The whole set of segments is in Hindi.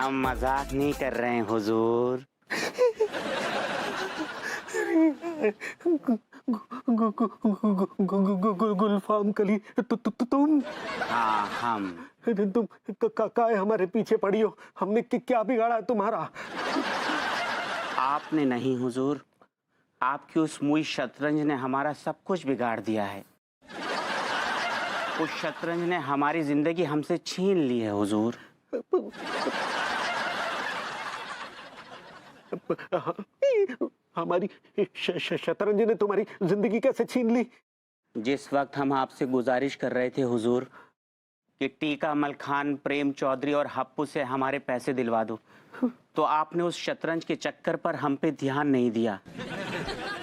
हम मजाक नहीं कर रहे हैं हुजूर। गुलफाम कली तुम हाँ हम। तुम काहे हमारे पीछे पड़ी हो? हमने क्या बिगाड़ा है तुम्हारा? आपने नहीं हुजूर, आपकी उस मुई शतरंज ने हमारा सब कुछ बिगाड़ दिया है। उस शतरंज ने हमारी जिंदगी हमसे छीन ली है हुजूर। हमारी शतरंज ने तुम्हारी जिंदगी कैसे छीन ली? जिस वक्त हम आपसे गुजारिश कर रहे थे हुजूर कि टीका मल खान, प्रेम चौधरी और हप्पू से हमारे पैसे दिलवा दो, तो आपने उस शतरंज के चक्कर पर हम पे ध्यान नहीं दिया।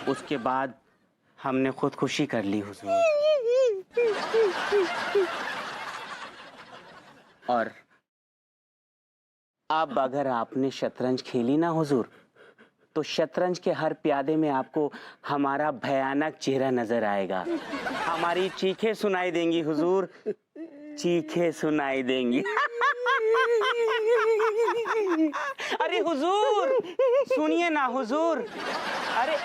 उसके बाद हमने खुदकुशी कर ली हुजूर। और अब अगर आपने शतरंज खेली ना हुजूर, तो शतरंज के हर प्यादे में आपको हमारा भयानक चेहरा नजर आएगा। हमारी चीखें सुनाई देंगी हुजूर, चीखें सुनाई देंगी। अरे हुजूर सुनिए ना हुजूर। अरे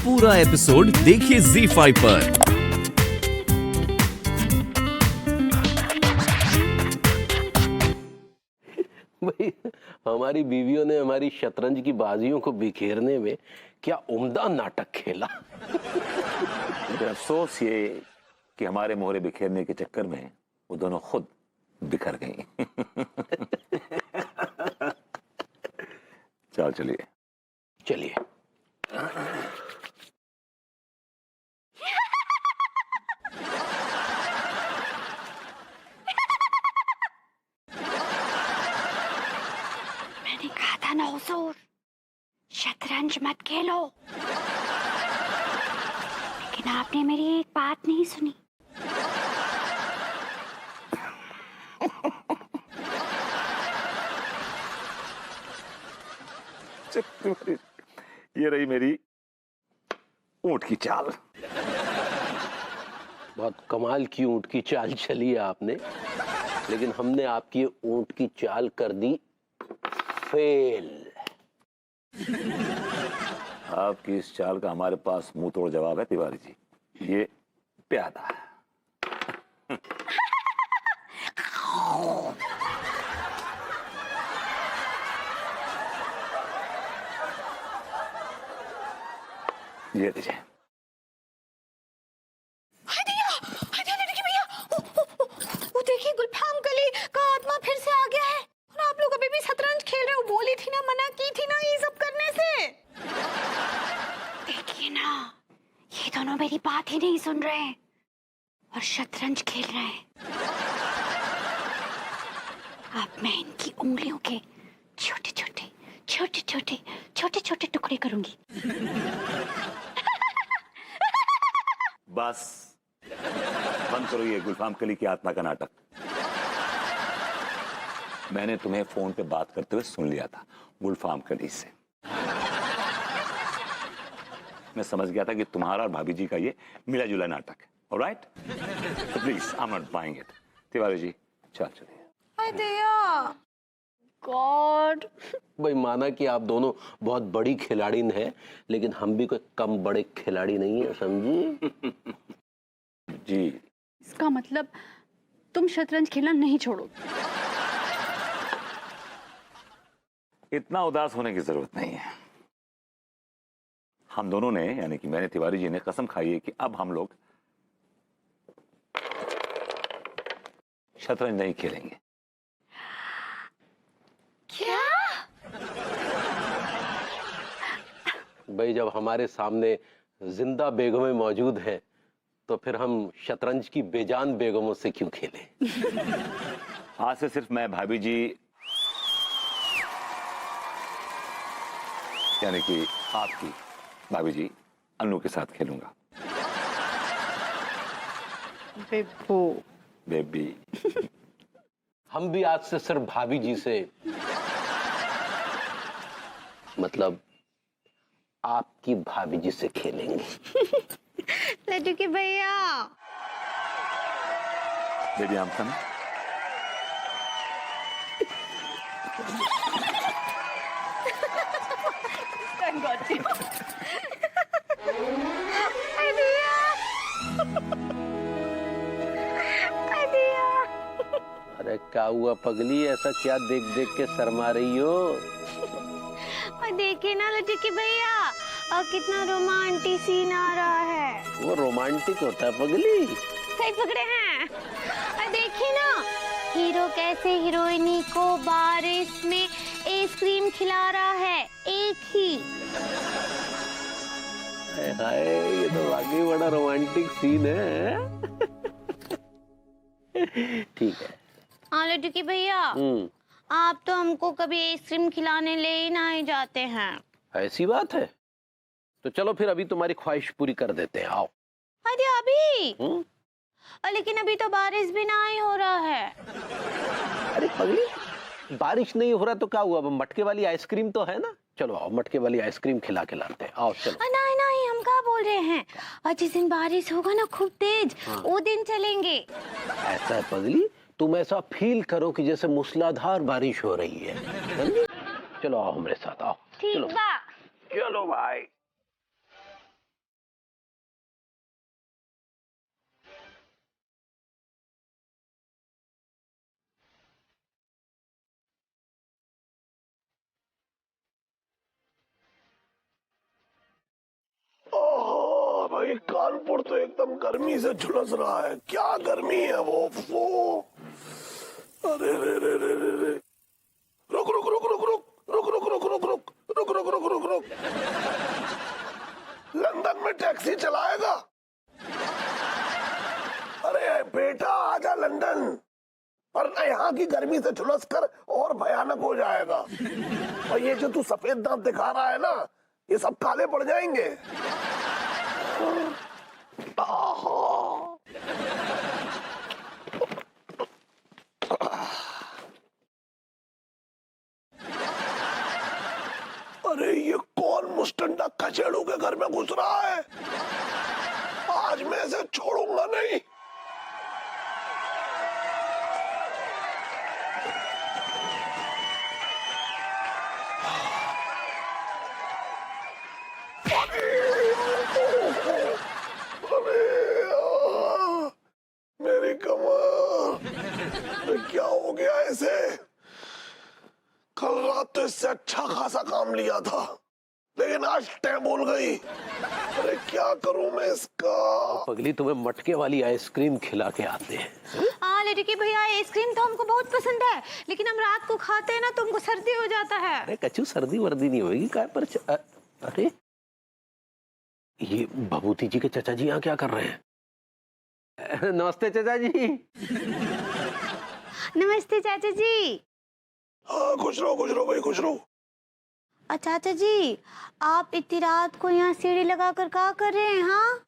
पूरा एपिसोड देखिए ZEE5 पर। भाई हमारी बीवियों ने हमारी शतरंज की बाजियों को बिखेरने में क्या उम्दा नाटक खेला। लेकिन अफसोस ये कि हमारे मोहरे बिखेरने के चक्कर में वो दोनों खुद बिखर गई। चलिए चलिए मैंने कहा था ना हुजूर, शतरंज मत खेलो, लेकिन आपने मेरी एक बात नहीं सुनी। ये रही मेरी ऊंट की चाल। बहुत कमाल की ऊंट की चाल चली है आपने, लेकिन हमने आपकी ऊंट की चाल कर दी फेल। आपकी इस चाल का हमारे पास मुंह तोड़ जवाब है तिवारी जी, ये प्यादा है। ये लीजिए। वो देखिए गुलफाम कली का आत्मा फिर से आ गया है। और आप लोग अभी भी शतरंज खेल रहे हो। बोली थी ना, मना की थी ना ये सब करने से। देखिए ना, ये दोनों मेरी बात ही नहीं सुन रहे हैं और शतरंज खेल रहे हैं। अब मैं इनकी उंगलियों के छोटे छोटे छोटे छोटे छोटे छोटे टुकड़े करूंगी। बस बंद करो ये गुलफाम कली की आत्मा का नाटक। मैंने तुम्हें फोन पे बात करते हुए सुन लिया था गुलफाम कली से। मैं समझ गया था कि तुम्हारा और भाभी जी का ये मिला जुला नाटक है। Alright? Please I am not buying it. Tiwari ji चलिए। हाय दया गॉड। भाई माना कि आप दोनों बहुत बड़ी खिलाड़ी हैं, लेकिन हम भी कोई कम बड़े खिलाड़ी नहीं है, समझी? जी इसका मतलब तुम शतरंज खेलना नहीं छोड़ोगे? इतना उदास होने की जरूरत नहीं है। हम दोनों ने, यानी कि मैंने तिवारी जी ने कसम खाई है कि अब हम लोग शतरंज नहीं खेलेंगे। क्या? भाई जब हमारे सामने जिंदा बेगमें मौजूद हैं, तो फिर हम शतरंज की बेजान बेगमों से क्यों खेलें? आज से सिर्फ मैं भाभी जी, यानी कि आपकी भाभी जी अन्नू के साथ खेलूंगा। बेबी हम भी आज से सिर्फ भाभी जी से, मतलब आपकी भाभी जी से खेलेंगे। लड्डू के भैया बेबी आम खाना। अरे क्या हुआ पगली, ऐसा क्या देख देख के शर्मा रही हो? और देखिए ना लड्डू के भैया और कितना रोमांटिक सीन आ रहा है। वो रोमांटिक होता है पगली। सही पकड़े हैं। और देखिए ना हीरो कैसे हीरोइनी को बारिश में आइसक्रीम खिला रहा है, एक ही। हाय ये तो वाकई बड़ा रोमांटिक सीन है। ठीक है। हाँ लड्डू के भैया आप तो हमको कभी आइसक्रीम खिलाने ले ही ना ही जाते हैं। ऐसी बात है तो चलो फिर अभी तुम्हारी ख्वाहिश पूरी कर देते हैं, आओ। अरे अभी लेकिन अभी तो बारिश भी ना ही हो रहा है। अरे पगली बारिश नहीं हो रहा तो क्या हुआ, अब मटके वाली आइसक्रीम तो है ना, चलो आओ मटके वाली आइसक्रीम खिला के लाते हैं, आओ चलो। नहीं नहीं हम क्या बोल रहे हैं, और जिस दिन बारिश होगा ना खूब तेज वो दिन चलेंगे। ऐसा है पगली, तुम ऐसा फील करो कि जैसे मूसलाधार बारिश हो रही है। चलो आओ हमारे साथ, आओ। ठीक चलो बा। चलो भाई। भाई कानपुर तो एकदम गर्मी से झुलस रहा है, क्या गर्मी है वो। अरे रे रे रे रे रे, रुक रुक रुक रुक रुक रुक रुक रुक रुक रुक रुक रुक रुक रुक रुक, लंदन में टैक्सी चलाएगा? अरे बेटा आजा लंदन, वरना यहाँ की गर्मी से झुलस कर और भयानक हो जाएगा। और ये जो तू सफेद दांत दिखा रहा है ना, ये सब काले पड़ जाएंगे। अरे ये कौन मुस्टंडा कचेड़ू के घर में घुस रहा है? आज मैं इसे छोड़ूंगा नहीं। मेरी कमर, क्या हो गया इसे? कल रात तो इससे अच्छा खासा काम लिया था, लेकिन आज टैब बोल गई। अरे क्या करूं मैं इसका? पगली तुम्हें मटके वाली आइसक्रीम खिला के आते हैं। हाँ लड़की भैया आइसक्रीम तो हमको बहुत पसंद है, लेकिन हम रात को खाते हैं ना तो हमको सर्दी हो जाता है। अरे कचू सर्दी वर्दी नहीं होगी काय पर अरे ये भभूति जी के चाचा जी यहाँ क्या कर रहे हैं? नमस्ते चाचा जी। नमस्ते चाचा जी। हाँ खुश रहो भाई, खुश रहो। चाचा जी आप इतनी रात को यहाँ सीढ़ी लगाकर क्या कर रहे हैं? हाँ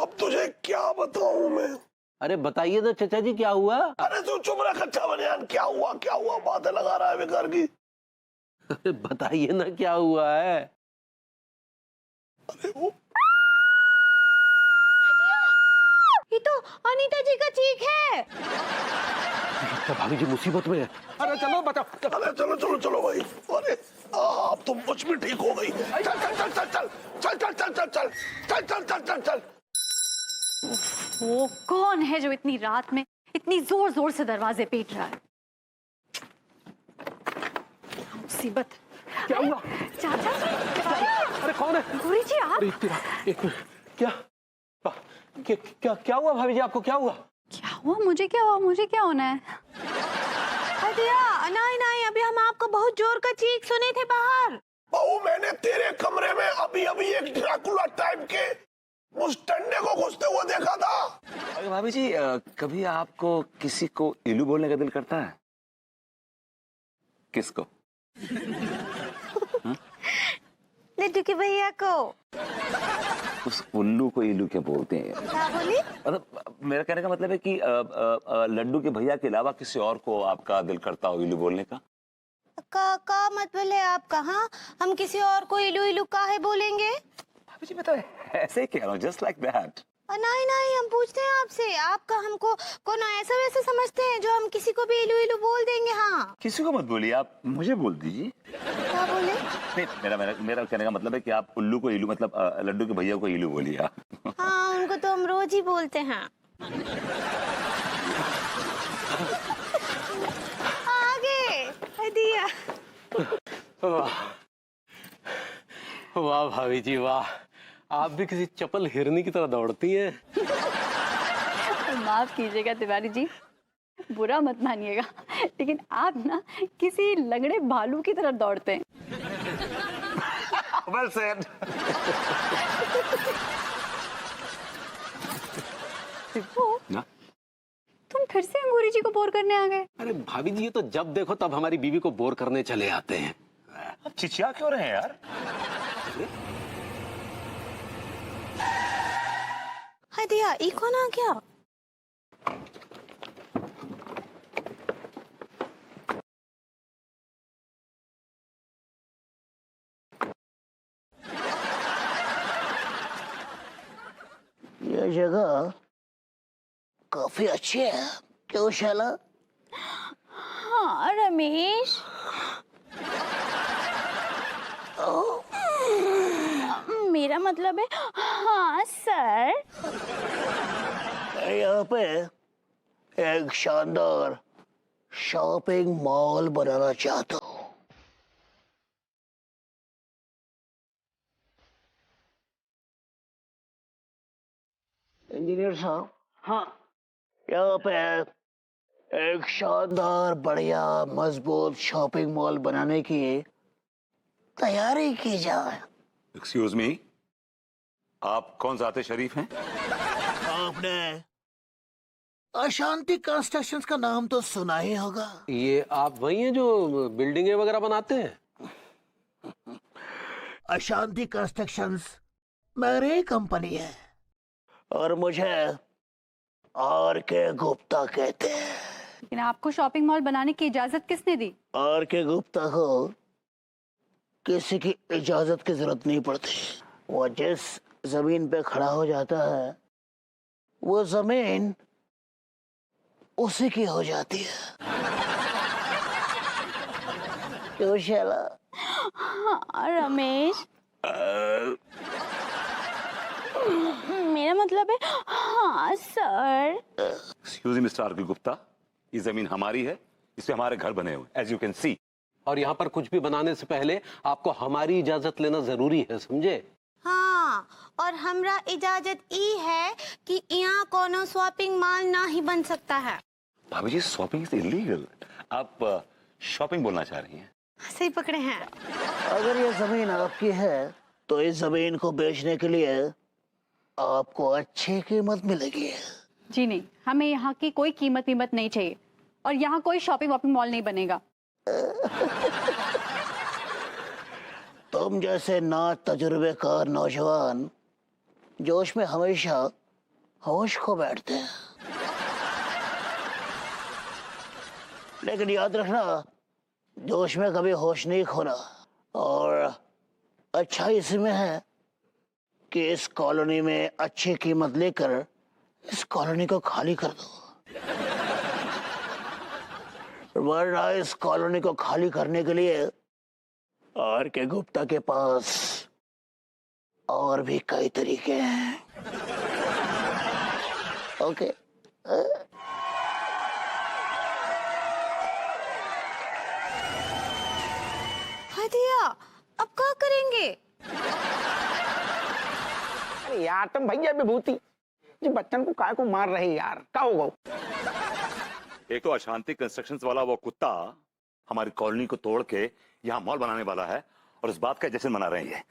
अब तुझे क्या बताऊं मैं? अरे बताइए ना चाचा जी क्या हुआ? अरे तू चुप रह कच्चा बनियान, क्या हुआ बातें लगा रहा है बेकार की। अरे बताइए ना क्या हुआ है? अरे वो ये तो अनीता जी का चीख है। भाभी जी मुसीबत में है। अरे चलो बचाओ। अरे चलो भाई। अरे अब तुम मुझ में ठीक हो गई। चल चल चल चल चल चल चल चल चल चल चल चल चल चल चल। वो कौन है जो इतनी रात में इतनी जोर जोर से दरवाजे पीट रहा है? मुसीबत। क्या हुआ? चाचा जी। अरे कौन है? गौरी जी आप? एक मिनट, क्या हुआ भाभी जी, आपको क्या हुआ? क्या हुआ? मुझे क्या हुआ? मुझे क्या होना है? नहीं अभी हम आपको बहुत जोर का चीख सुने थे बाहर। बहू मैंने तेरे कमरे में अभी एक ड्रैकुला टाइप के मुस्टंडे को घुसते हुए देखा था। अरे भाभी जी कभी आपको किसी को इल्लू बोलने का दिल करता है? किसको? लड्डू के भैया को। उस उल्लू को इल्लू क्या बोलते हैं? क्या बोली? मतलब मेरा कहने का मतलब है कि लड्डू के भैया के अलावा किसी और को आपका दिल करता हो इल्लू बोलने का? का मतलब है आपका? हाँ, हम किसी और को इलू इलू काहे बोलेंगे? भाभी जी मैं तो ऐसे ही कह रहा हूँ, जस्ट लाइक दैट। नहीं नहीं, हम पूछते हैं आपसे, आपका हमको कौन ऐसा वैसे समझते हैं जो हम किसी को भी इलू इलू बोल देंगे? हाँ, किसी को मत बोलिए, आप मुझे बोल दीजिए। क्या बोले? नहीं, मेरा कहने का मतलब है कि आप उल्लू को इलू मतलब लड्डू के भैया को इलू बोलिए आप। हाँ, उनको तो हम रोज ही बोलते हैं। आगे दिया। वाह भाभी जी वाह, आप भी किसी चपल हिरनी की तरह दौड़ती हैं। माफ कीजिएगा तिवारी जी, बुरा मत मानिएगा, लेकिन आप ना किसी लंगड़े भालू की तरह दौड़ते हैं। Well said. ना? तुम फिर से अंगूरी जी को बोर करने आ गए? अरे भाभी जी, ये तो जब देखो तब हमारी बीवी को बोर करने चले आते हैं। आप चिचिया क्यों रहे हैं यार? हाय दिया, ई कौन आ गया? ये जगह काफी अच्छी है, क्यों शाला? हाँ रमेश, मेरा मतलब है हाँ सर। मैं यहाँ पे एक शानदार शॉपिंग मॉल बनाना चाहता हूँ। इंजीनियर साहब, हाँ, यहाँ पे एक शानदार बढ़िया मजबूत शॉपिंग मॉल बनाने की तैयारी की जाए। एक्सक्यूज मी, आप कौन जाते शरीफ हैं? आपने अशांति कंस्ट्रक्शंस का नाम तो सुना ही होगा। ये आप वही हैं जो बिल्डिंगें वगैरह बनाते हैं? अशांति कंस्ट्रक्शंस मेरी कंपनी है और मुझे आर के गुप्ता कहते हैं। लेकिन आपको शॉपिंग मॉल बनाने की इजाजत किसने दी? आर के गुप्ता को किसी की इजाजत की जरूरत नहीं पड़ती। वो जिस जमीन पे खड़ा हो जाता है वो जमीन उसी की हो जाती है। क्यों शाला? हाँ रमेश, मेरा मतलब है हाँ सर। एक्सक्यूज मी मिस्टर आर.के. गुप्ता, ये जमीन हमारी है, इसमें हमारे घर बने हुए, एज यू कैन सी। और यहाँ पर कुछ भी बनाने से पहले आपको हमारी इजाजत लेना जरूरी है, समझे? हाँ, और हमरा इजाजत ई है कि यहाँ कोनो शॉपिंग मॉल ना ही बन सकता है। भाभी जी, शॉपिंग इज इलीगल। आप शॉपिंग बोलना चाह रही हैं? सही पकड़े हैं। अगर ये जमीन आपकी है तो इस जमीन को बेचने के लिए आपको अच्छी कीमत मिलेगी। जी नहीं, हमें यहाँ की कोई कीमत वीमत नहीं चाहिए और यहाँ कोई शॉपिंग वॉपिंग मॉल नहीं बनेगा। तुम जैसे ना तजुर्बेकार नौजवान जोश में हमेशा होश खो बैठते हैं, लेकिन याद रखना, जोश में कभी होश नहीं खोना। और अच्छा इसमें है कि इस कॉलोनी में अच्छी कीमत लेकर इस कॉलोनी को खाली कर दो, वरना इस कॉलोनी को खाली करने के लिए आर के गुप्ता के पास और भी कई तरीके हैं। ओके, दिया, अब क्या करेंगे? अरे यार तुम भैया विभूति जी बच्चन को काय को मार रहे यार, क्या होगा? एक तो अशांति कंस्ट्रक्शंस वाला वो कुत्ता हमारी कॉलोनी को तोड़ के यहाँ मॉल बनाने वाला है और इस बात का जश्न मना रहे हैं।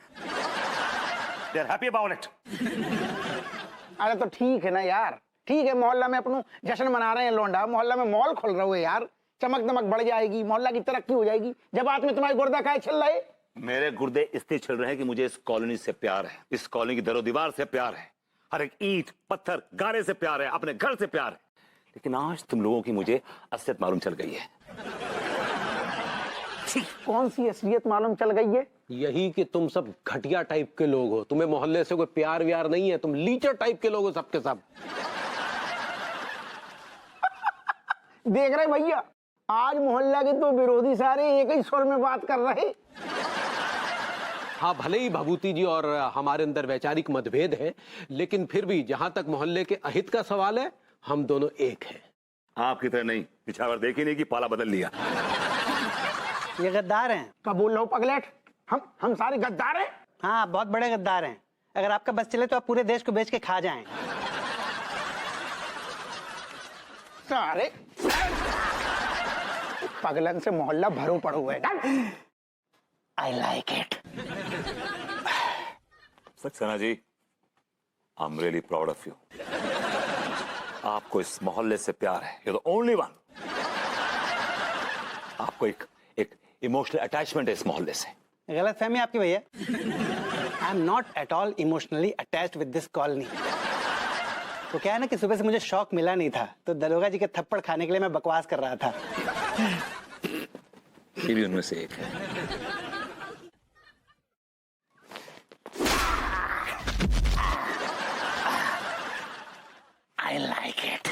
They are happy about it. अरे तो ठीक है ना यार, ठीक है, मोहल्ला में अपनों जश्न मना रहे हैं लोंडा, मोहल्ला में मॉल खोल रहे हो यार, चमक दमक बढ़ जाएगी, मोहल्ला की तरक्की हो जाएगी। जब आज में तुम्हारी गुर्दा काय चल रहे? मेरे गुर्दे इसलिए चल रहे हैं कि मुझे इस कॉलोनी से प्यार है, इस कॉलोनी की दरो दीवार से प्यार है, हर एक ईंट पत्थर गाड़े से प्यार है, अपने घर से प्यार है। लेकिन आज तुम लोगों की मुझे असलियत मालूम चल गई है। कौन सी असलियत मालूम चल गई है? यही कि तुम सब घटिया टाइप के लोग हो, तुम्हें मोहल्ले से कोई प्यार व्यार नहीं है, तुम लीचर टाइप के लोग हो सबके सब। देख रहे भैया, आज मोहल्ला के तो विरोधी सारे एक ही स्वर में बात कर रहे। हाँ, भले ही भभूति जी और हमारे अंदर वैचारिक मतभेद है, लेकिन फिर भी जहां तक मोहल्ले के अहित का सवाल है, हम दोनों एक हैं। आपकी तरह नहीं, पिछावर देखी नहीं कि पाला बदल लिया। ये गद्दार हैं। क्या बोल रहे हो पगलेट? हम सारे गद्दार हैं? हाँ, बहुत बड़े गद्दार हैं। अगर आपका बस चले तो आप पूरे देश को बेच के खा जाएं। सारे पगलन से मोहल्ला भरो पड़ो हुआ है। I like it. Saxena ji, I am really proud of you. आपको इस मोहल्ले से प्यार है, यू द ओनली वन। आपको एक इमोशनल अटैचमेंट है इस मोहल्ले से। गलत फहमी आपकी भैया। आई am not at all emotionally attached with this colony. तो क्या है ना कि सुबह से मुझे शौक मिला नहीं था, तो दरोगा जी के थप्पड़ खाने के लिए मैं बकवास कर रहा था। ये भी उनमें से एक है। I like it.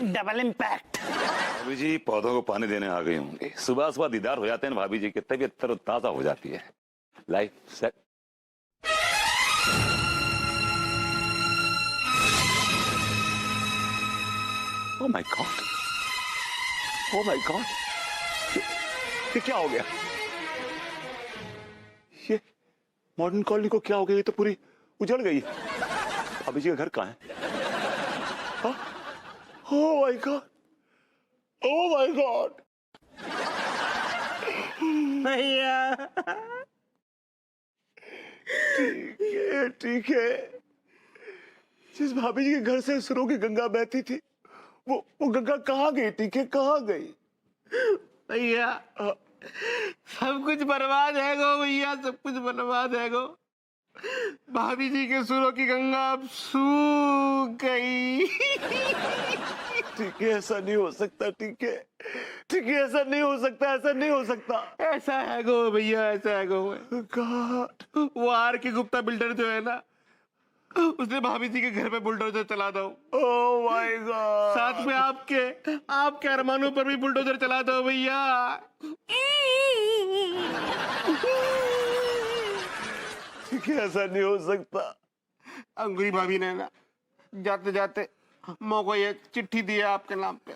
Double impact. भाभी जी पौधों को पानी देने आ गई होंगी। सुबह सुबह दीदार हो जाते हैं भाभी जी की तबीयत तरोताजा हो जाती है। Life set. Oh my God, oh my God, ये क्या हो गया? ये मॉडर्न कॉलोनी को क्या हो गया? ये तो पूरी उजड़ गई। भाभी जी का घर कहाँ है? Oh my God, oh my God. भैया ठीक है। जिस भाभी जी के घर से सुरों की गंगा बहती थी, वो गंगा कहाँ गई? ठीक है, कहाँ गई? भैया सब कुछ बर्बाद है गो भैया, सब कुछ बर्बाद है गो। भाभी जी के सुरों की गंगा अब सूख गई। ठीक है, ऐसा नहीं हो सकता। ठीक है, ठीक है, ऐसा नहीं हो सकता, ऐसा नहीं हो सकता। ऐसा है गो भैया, ऐसा है गो। गॉड, वो आर के गुप्ता बिल्डर जो है ना, उसने भाभी जी के घर पे बुलडोजर चला दो। Oh my God. साथ में आपके अरमानों पर भी बुलडोजर चला दो भैया। ठीक है, ऐसा नहीं हो सकता। अंगुरी भाभी ने ना जाते जाते मौको ये चिट्ठी दिया आपके नाम पे,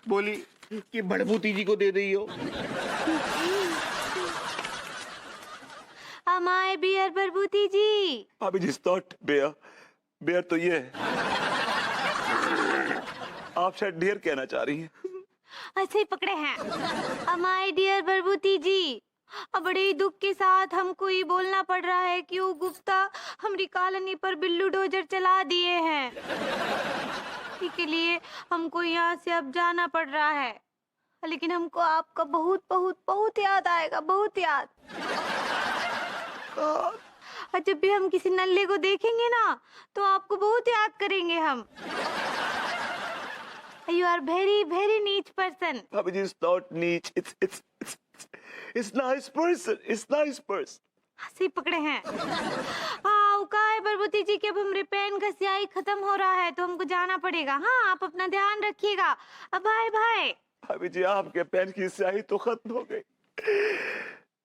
बोली कि भड़भूति जी को दे दियो। हमारे बियर भड़भूति जी। भाभी जी नॉट बेयर, बेयर तो ये है। आप शायद डियर कहना चाह रही हैं। ऐसे ही पकड़े हैं। हमारे डियर भड़भूति जी, अब बड़े ही दुख के साथ हमको ये बोलना पड़ रहा है कि वो गुप्ता हमारी कॉलोनी पर बिल्लू डोजर चला दिए हैं। इसके लिए हमको यहाँ से अब जाना पड़ रहा है, लेकिन हमको आपका बहुत बहुत बहुत याद आएगा, बहुत याद। और जब भी हम किसी नल्ले को देखेंगे ना, तो आपको बहुत याद करेंगे हम। You are very very नीच person. भाभी जी, it's not नीच, it's nice person, it's nice person. हंसी पकड़े हैं। हाँ, वो का है भड़भूति जी कि अब हमारे पेन का स्याही खत्म हो रहा है, तो हमको जाना पड़ेगा। हाँ, आप अपना ध्यान रखिएगा। अब बाय बाय। भाभी जी, आपके पेन की स्याही तो खत्म हो गई,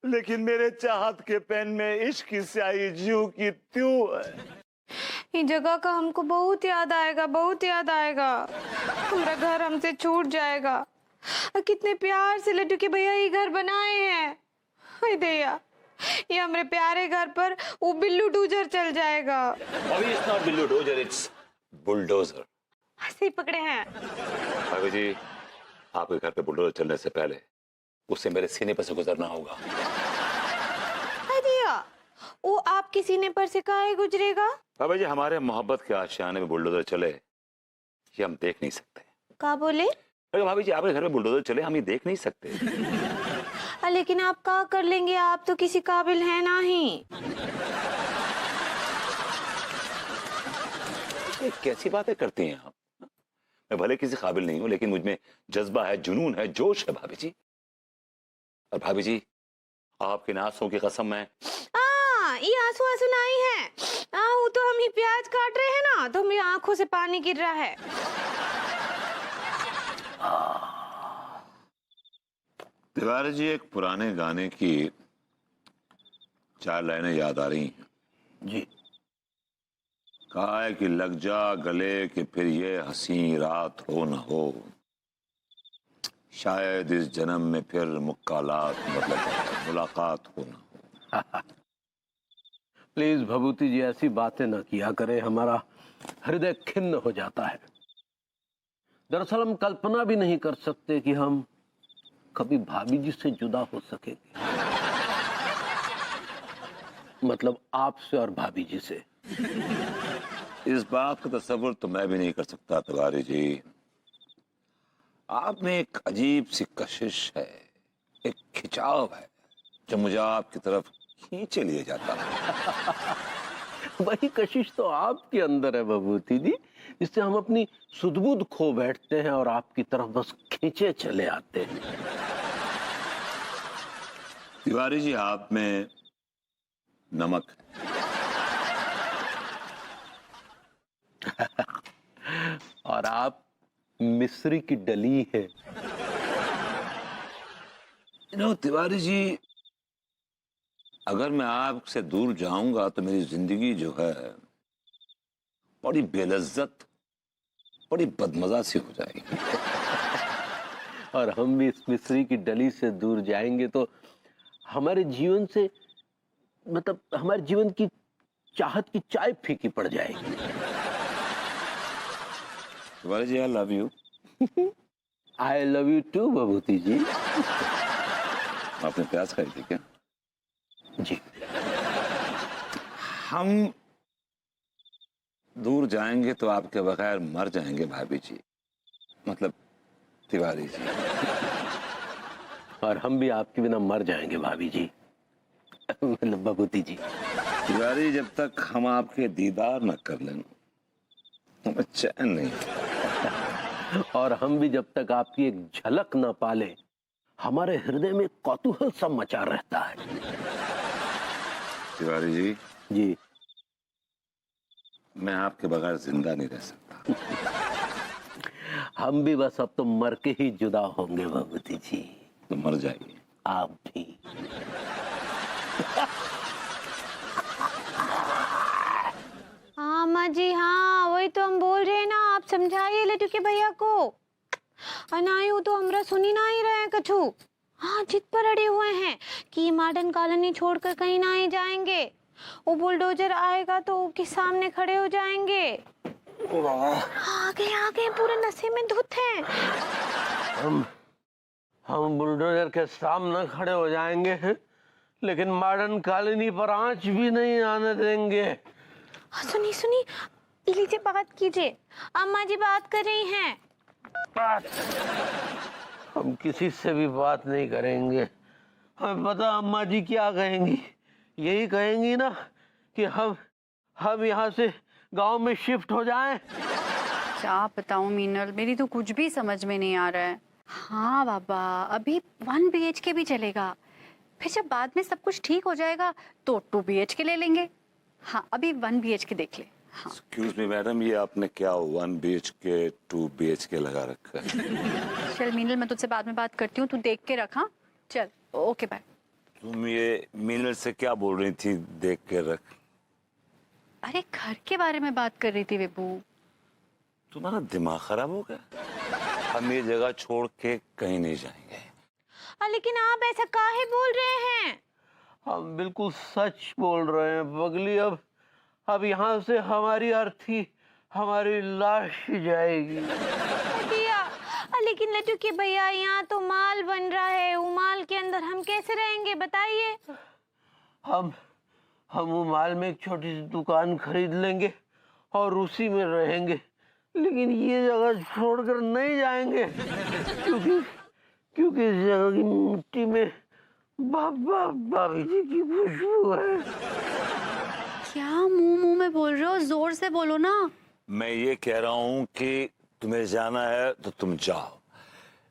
लेकिन मेरे चाहत के पेन में इश्क की स्याही ज्यों की त्यों है। इस जगह का हमको बहुत याद आएगा, बहुत याद आएगा। हमारा घर हमसे छूट जाएगा। और कितने प्यार से लड्डू के भैया ये घर बनाए हैं। हाय दैया, ये हमारे प्यारे घर पर वो बिल्लू डोजर चल जाएगा। अभी it's not Billu dozer, it's bulldozer. हंसी पकड़े हैं। भाभी जी, आपके घर पे बुलडोजर चलने से पहले उससे मेरे सीने पर से गुजरना होगा। हाय दैया, वो आपके सीने पर से काहे गुजरेगा? भाभी जी, हमारे मोहब्बत के आशियाने में बुलडोजर चले, ये हम देख नहीं सकते। का बोले? अरे भाभी जी, आपके घर में बुलडोजर चले, हम ये देख नहीं सकते। लेकिन आप का कर लेंगे, आप तो किसी काबिल है ना ही। ये कैसी बातें करती हैं आप? मैं भले किसी काबिल नहीं हूं, लेकिन मुझ में जज्बा है, जुनून है, जोश है भाभी जी। और भाभी जी, आपके नासों की कसम है, ये आंसू आंसू नहीं है। वो तो हम ही प्याज काट रहे हैं ना, तो मेरी आंखों से पानी गिर रहा है। तिवारी जी, एक पुराने गाने की 4 लाइनें याद आ रही हैं जी। कहा है कि लग जा गले कि फिर ये हंसी रात हो न हो, शायद इस जन्म में फिर मुलाकात हो न हो। प्लीज भभूति जी ऐसी बातें ना किया करें, हमारा हृदय खिन्न हो जाता है। दरअसल हम कल्पना भी नहीं कर सकते कि हम कभी भाभी जी से जुदा हो सकेंगे, मतलब आपसे और भाभी जी से। इस बात का तस्वुर तो मैं भी नहीं कर सकता तिवारी जी। आप में एक अजीब सी कशिश है, एक खिंचाव है जो मुझे आपकी तरफ खींचे लिए जाता है। वही कशिश तो आपके अंदर है भभूति जी, जिससे हम अपनी सुध-बुध खो बैठते हैं और आपकी तरफ बस खींचे चले आते हैं। तिवारी जी, आप में नमक है और आप मिस्री की डली है। तिवारी जी, अगर मैं आपसे दूर जाऊंगा तो मेरी जिंदगी जो है बड़ी बेलज्जत, बड़ी बदमजा सी हो जाएगी। और हम भी इस मिस्री की डली से दूर जाएंगे तो हमारे जीवन से, मतलब हमारे जीवन की चाहत की चाय फीकी पड़ जाएगी। Tiwari ji, I love you. I love you too Bhabhuti ji. आपने प्याज खाई थी क्या? जी। हम दूर जाएंगे तो आपके बगैर मर जाएंगे भाभी जी, मतलब तिवारी जी। और हम भी आपके बिना मर जाएंगे भाभी जी, मतलब भभूति जी। तिवारी, जब तक हम आपके दीदार न कर लें हमें चैन नहीं। और हम भी जब तक आपकी एक झलक न पाले, हमारे हृदय में कौतूहल सा मचा रहता है। तिवारी जी, जी। मैं आपके बगैर जिंदा नहीं रह सकता। हम भी बस अब तो मर के ही जुदा होंगे भभूति जी। तो मर जाइए आप भी। हाँ अम्मा जी, हाँ वही तो हम बोल रहे हैं ना, आप समझाइए लड्डू के भैया को। अनायु तो हमरा सुनी ना ही रहे हैं कछु। हाँ, जिद पर अड़े हुए हैं कि मॉडर्न कॉलोनी छोड़कर कहीं ना ही जाएंगे। वो बुलडोजर आएगा तो उसके सामने खड़े हो जाएंगे। आगे आगे पूरे नशे में धुत हैं। हम बुलडोजर के सामने खड़े हो जाएंगे, लेकिन मॉडर्न कॉलोनी पर आंच भी नहीं आने देंगे। हाँ, सुनी सुनी, लीजिए बात कीजिए, अम्मा जी बात कर रही हैं। हम किसी से भी बात नहीं करेंगे। हमें पता अम्मा जी क्या कहेंगी। यही कहेंगी ना कि हम यहाँ से गांव में शिफ्ट हो जाएं। क्या बताऊं मीनल, मेरी तो कुछ भी समझ में नहीं आ रहा है। हाँ बाबा, अभी 1 BHK भी चलेगा, फिर जब बाद में सब कुछ ठीक हो जाएगा तो 2 BHK ले लेंगे। हाँ, अभी 1 BHK देख ले। हाँ। एक्सक्यूज मी मैडम, ये आपने क्या 1 BHK 2 BHK लगा रखा है? चल मीनल, मैं तुझसे बाद में बात करती हूँ, तू देख के रख। हाँ चल, ओके बाय। तुम ये मीनल से क्या बोल रही थी, देख के रख? अरे घर के बारे में बात कर रही थी विभू। तुम्हारा दिमाग खराब हो गया? हम ये जगह छोड़ के कहीं नहीं जाएंगे। लेकिन आप ऐसा काहे बोल रहे हैं? हम बिल्कुल सच बोल रहे हैं पगली। अब यहाँ से हमारी अर्थी, हमारी लाश ही जाएगी। भैया, लेकिन लड्डू के भैया, यहाँ तो माल बन रहा है, वो माल के अंदर हम कैसे रहेंगे बताइए? हम वो माल में एक छोटी सी दुकान खरीद लेंगे और उसी में रहेंगे, लेकिन ये जगह छोड़कर नहीं जाएंगे, क्योंकि इस जगह की मिट्टी में भाभी जी की खुशबू है। क्या मुंह में बोल रहे हो? जोर से बोलो ना। मैं ये कह रहा हूं कि तुम्हें जाना है तो तुम जाओ,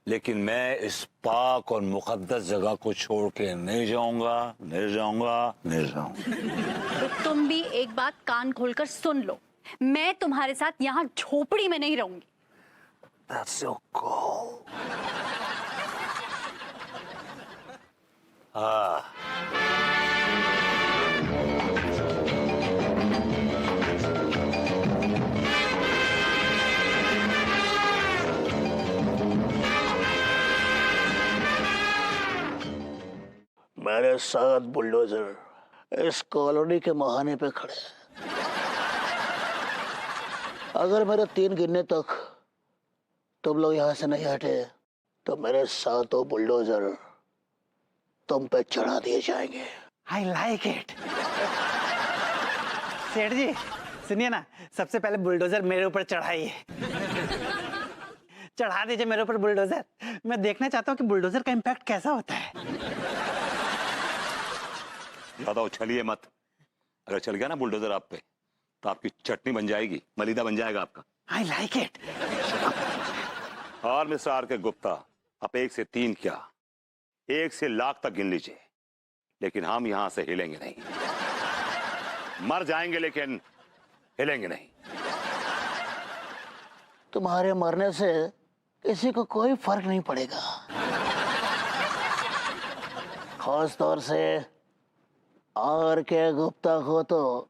लेकिन मैं इस पाक और मुकद्दस जगह को छोड़ के नहीं जाऊंगा, नहीं जाऊंगा, नहीं जाऊंगा। तो तुम भी एक बात कान खोलकर सुन लो, मैं तुम्हारे साथ यहाँ झोपड़ी में नहीं रहूंगी। That's your call. हाँ, मेरे साथ बुलडोजर इस कॉलोनी के मुहाने पे खड़े हैं। अगर मेरे 3 गिनने तक तुम लोग यहाँ से नहीं हटे तो मेरे साथों बुलडोजर तुम पे चढ़ा दिए जाएंगे। आई लाइक इट। सेठ जी सुनिए ना, सबसे पहले बुलडोजर मेरे ऊपर चढ़ाइए। चढ़ा दीजिए मेरे ऊपर बुलडोजर। मैं देखना चाहता हूँ कि बुलडोजर का इम्पैक्ट कैसा होता है। ज्यादा उछलिए मत। अगर चल गया ना बुलडोजर आप पे तो आपकी चटनी बन जाएगी, मलीदा बन जाएगा आपका। आई लाइक इट। और मिस्टर आर के गुप्ता, आप 1 से 3 क्या 1 से लाख तक गिन लीजिए, लेकिन हम यहां से हिलेंगे नहीं। मर जाएंगे लेकिन हिलेंगे नहीं। तुम्हारे मरने से किसी को कोई फर्क नहीं पड़ेगा, खास तौर से आर के गुप्ता को तो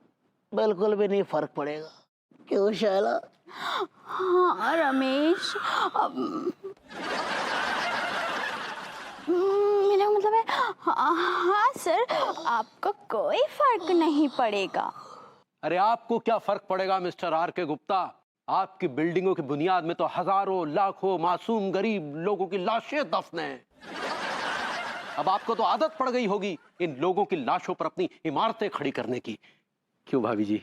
बिल्कुल भी नहीं फर्क पड़ेगा। क्यों शैला? हाँ रमेश, मेरा मतलब है हाँ सर, आपको कोई फर्क नहीं पड़ेगा। अरे आपको क्या फर्क पड़ेगा मिस्टर आर के गुप्ता? आपकी बिल्डिंगों की बुनियाद में तो हजारों लाखों मासूम गरीब लोगों की लाशें दफन हैं। अब आपको तो आदत पड़ गई होगी इन लोगों की लाशों पर अपनी इमारतें खड़ी करने की। क्यों भाभी जी?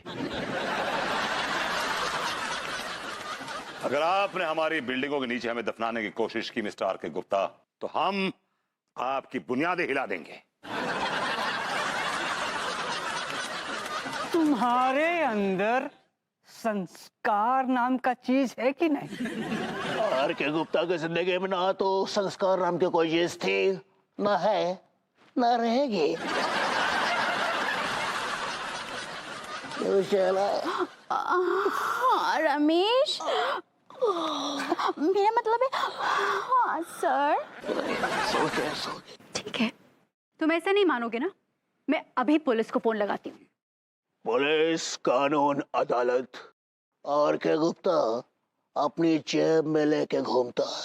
अगर आपने हमारी बिल्डिंगों के नीचे हमें दफनाने की कोशिश की मिस्टर आर के गुप्ता, तो हम आपकी बुनियादें हिला देंगे। तुम्हारे अंदर संस्कार नाम का चीज है कि नहीं? आर के गुप्ता की जिंदगी में ना तो संस्कार नाम की कोई चीज थी, ना है, ना रहेगी। क्यों शैला? हाँ रमेश, मेरा मतलब है हाँ सर। सोचे। ठीक है, तुम ऐसा नहीं मानोगे ना, मैं अभी पुलिस को फोन लगाती हूँ। पुलिस, कानून, अदालत आर के गुप्ता अपनी जेब में लेके घूमता है।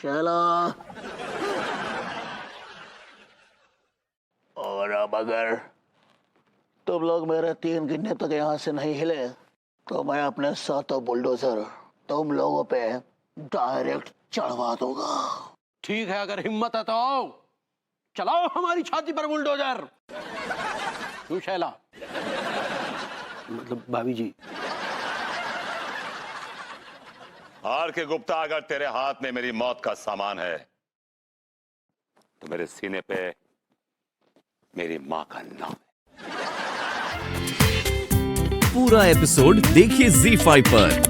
शैला, और अब अगर तुम लोग मेरे 3 गिनने तक यहाँ से नहीं हिले तो मैं अपने साथों बुलडोजर तुम लोगों पे डायरेक्ट चढ़वा दूंगा। ठीक है, अगर हिम्मत है तो आओ, चलाओ हमारी छाती पर बुलडोजर। क्यों शैला? मतलब भाभी जी। आर के गुप्ता, अगर तेरे हाथ में मेरी मौत का सामान है तो मेरे सीने पे मेरी मां का नाम है। पूरा एपिसोड देखिए ZEE5 पर।